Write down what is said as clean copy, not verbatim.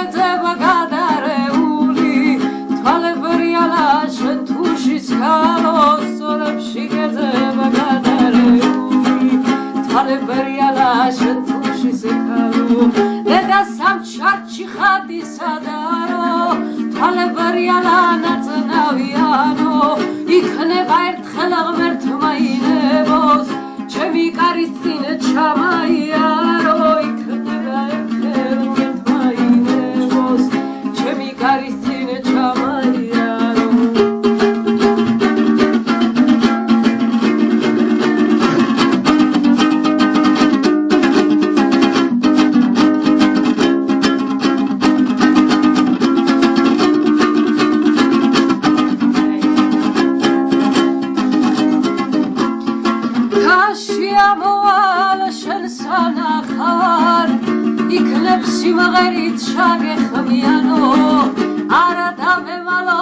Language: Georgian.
შიგეძება გადარეული თვალებრიალა შენ თუშის ქალო სწორებში გეძება გადარეული თვალებრიალა შენ თუშის ქალო დედა სამჩარჩი ხადისადარო თვალებრიალა ნაწნავიანო იქნება ერთხელ ღმერთმა ინებოს ჩემი კარის წინ ჩამაიარო იქნება ერთხელ ღმერთმა ინებოს ჩემი კარის წინ ჩამაიარო სიმღერით შაგეხმიანო არა დამემალო